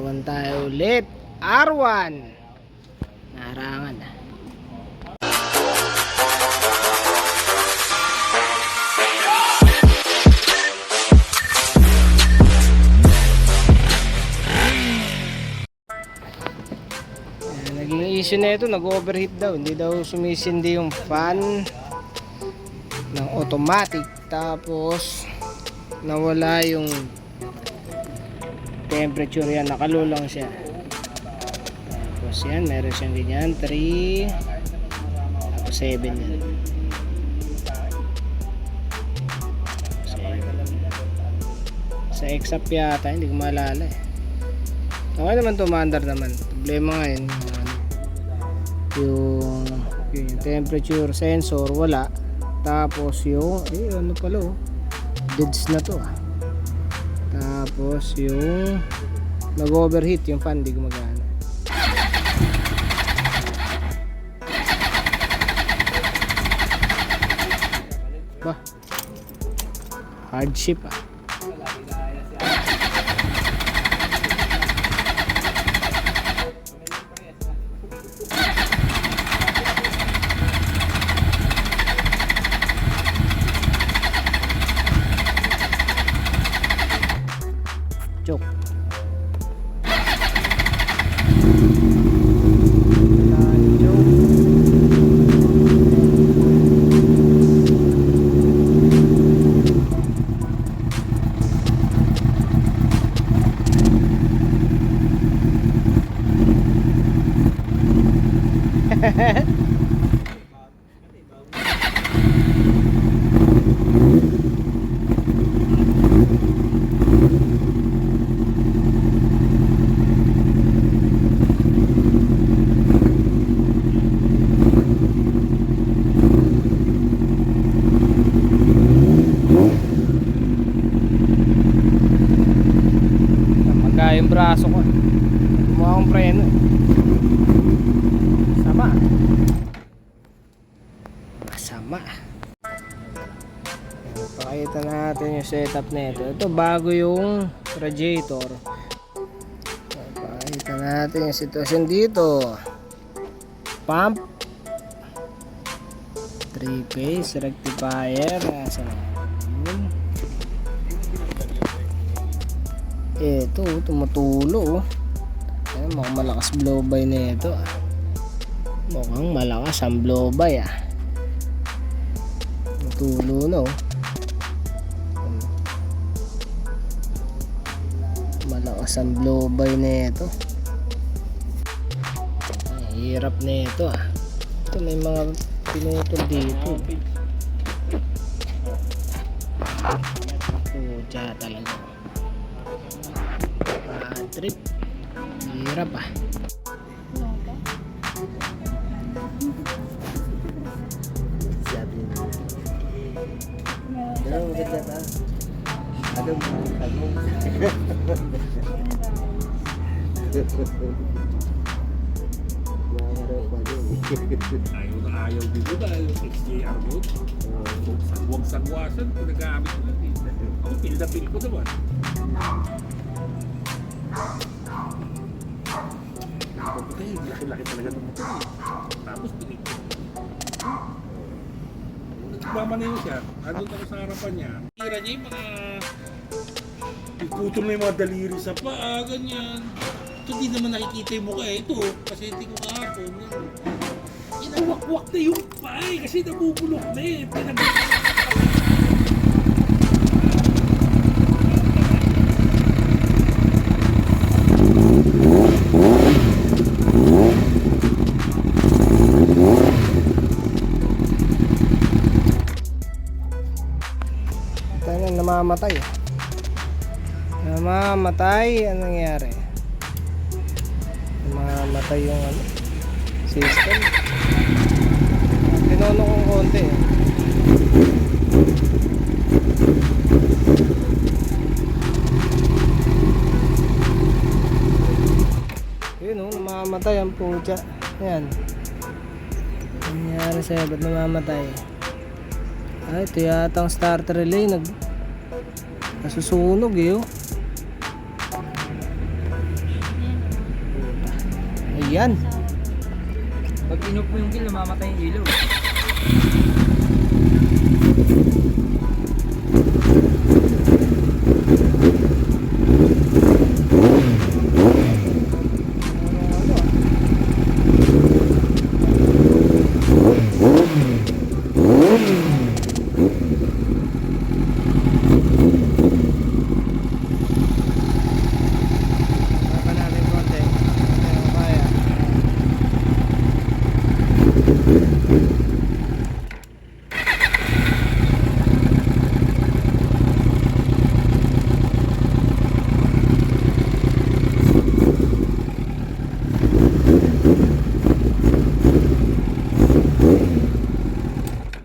Naman tayo ulit. R1. Naharangan. Naging issue na ito, nag-overheat daw. Hindi daw sumisindi yung fan ng automatic. Tapos nawala yung temperature, yan, nakalulang siya. Tapos yan, meron siyang ganyan 3 tapos 7 yan. 7 sa exap yata, hindi ko maalala eh. Okay naman to, maandar naman. Problema ngayon yung temperature sensor wala. Tapos yung ano pala deads na to Tapos yung nag-overheat yung fan, di gumagana. Bah, hardship Joke. Yung braso ko gumawa akong preno masama. Pakita natin yung setup nito. Ito bago yung radiator. Pakita natin yung sitwasyon dito. Pump 3-phase rectifier. Ito, tumutulo. Ayan, mukhang malakas blow by na ito. Mukhang malakas ang blow by tumutulo na malakas ang blow by na ito. Hirap na ito Ito may mga pinutol dito. Pucha talaga. Trip. Hirap Ayaw dito dahil yung XJR mode. Huwag sagwasan kung nag-aamit ko lang Ako pil na pil ko naman. Laki-laki talaga ng motor. Tapos pinig. Nagmamanayo siya. Andun ako sa harapan niya. Tira niya yung mga putol na yung mga daliri sa paa, ganyan. Ito di naman nakikita yung mukha Ito, kasi hindi ko kahapon. Inawakwak na yung paa kasi nabubulok na namamatay. Anong nangyari? Namamatay yung system. Pinono kong konti yun namamatay ang pucha. Yan, nangyari sa'yo, ba't namamatay? Ito yata ang starter relay nasusunog yan. Pag inop mo yung grill, namamatay yung ilaw. Baba natin konti. Hindi ko kaya.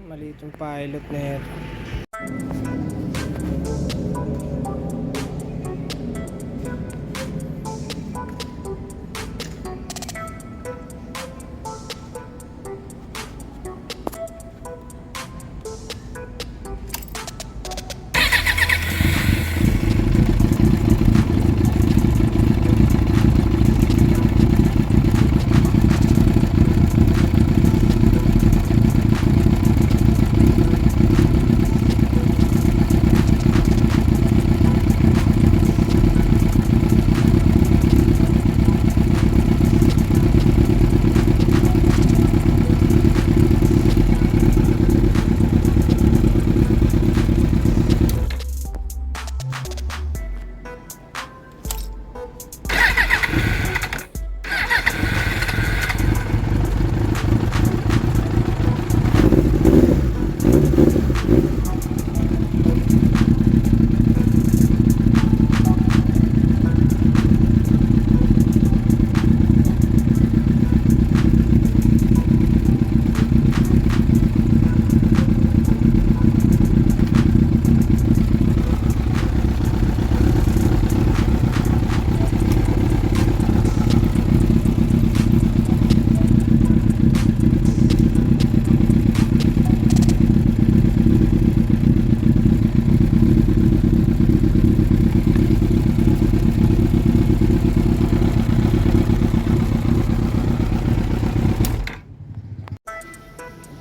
Maliit yung pilot na yan.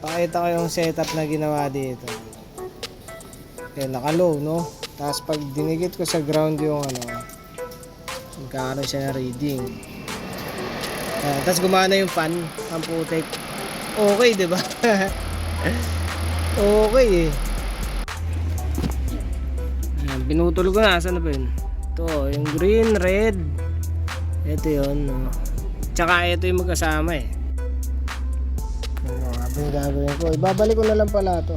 Pakita ko yung setup na ginawa dito. Yan, naka-low, no? Tapos pag dinigit ko sa ground yung magkakaroon siya na reading. Tapos gumana yung fan, ang putek. Okay, di ba? Okay eh. Ayan, pinutol ko na. Saan na ba yun? Ito, yung green, red. Ito yun, no? Tsaka ito yung magkasama eh. Yung gagawin ko, ibabalik ko na lang pala to.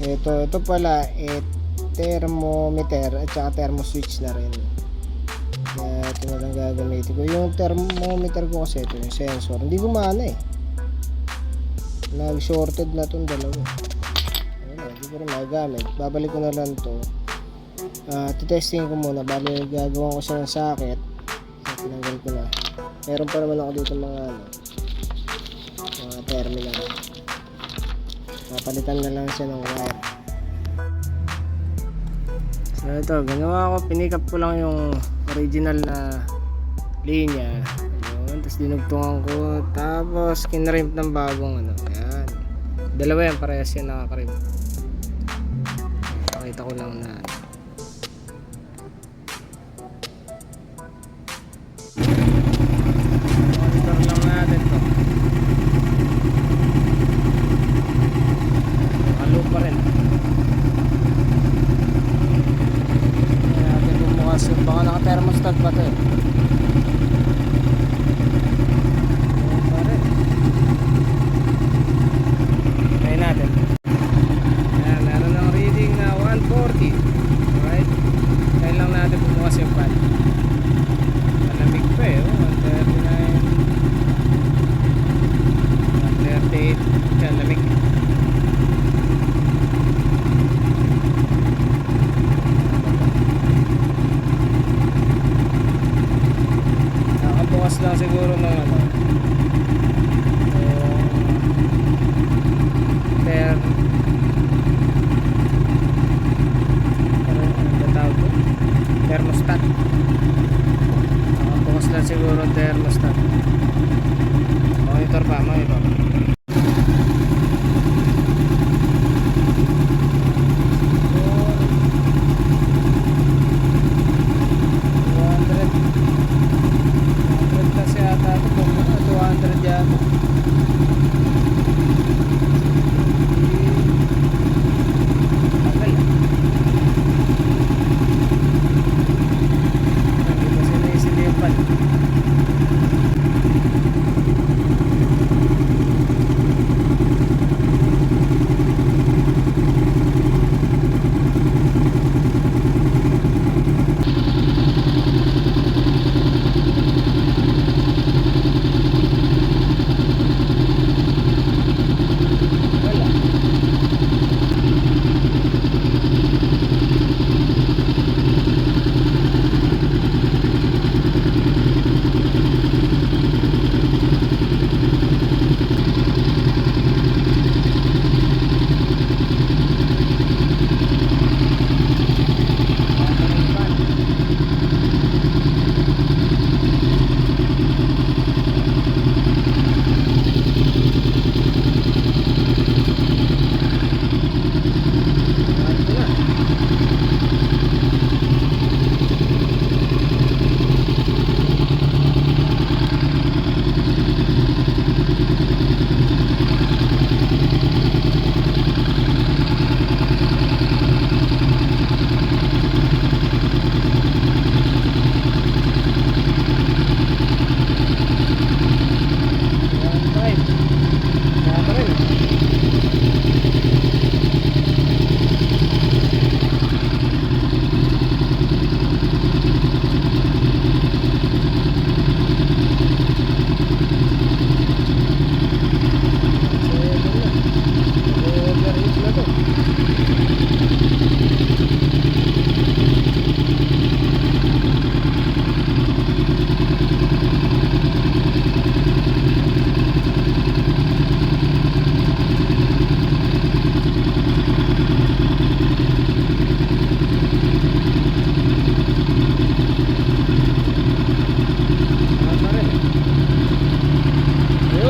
Ito pala thermometer at saka thermo switch na rin. Kaya ito na lang gagamitin ko. Yung thermometer ko kasi ito yung sensor, hindi gumana eh. Nag shorted na itong dalawa. Ayun, hindi ko rin magagamit. Babalik ko na lang to. Titesting ko muna. Bali gagawin ko siya ng socket. Tinanggal ko na. Meron pa naman ako dito mga terminal. Papalitan na lang siya ng wire. So ito, ginawa ko, pinikap ko lang yung original na linya. Ayun, tapos dinugtungan ko, tapos kinrimp ng bagong ayan. Dalawa yan, parehas yan nakakrimp. Pakita ko lang na monitor lang natin to. Pa rin. Kaya natin bumukas yun. Baka naka-thermostat pa ito eh. Pa rin. Kaya natin. Ayan, meron ng reading na 140. Alright. Kaya lang natin bumukas yung fan. Malamig pa eh. 139. 138. Yan, lamig. Bukas lang siguro ng thermostat. Bukas lang siguro ang thermostat. Monitor pa, monitor. Kasi ata ito kung 200 yata. Tagal ah. Hindi kasi naisilipan.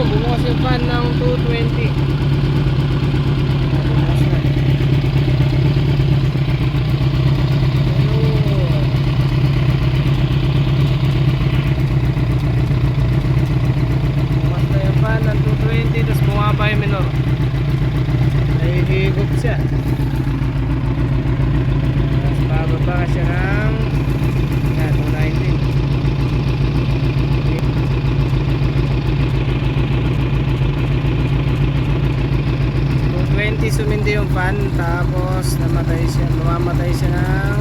Bumukas yung fan ng 220. Bumukas na. Bumukas na yung fan ng 220, tapos bumaba yung minor. Nahihigop siya. Tapos bababa siya ng 219. 20 sumindi yung fan, tapos namatay siya, mamamatay siya ng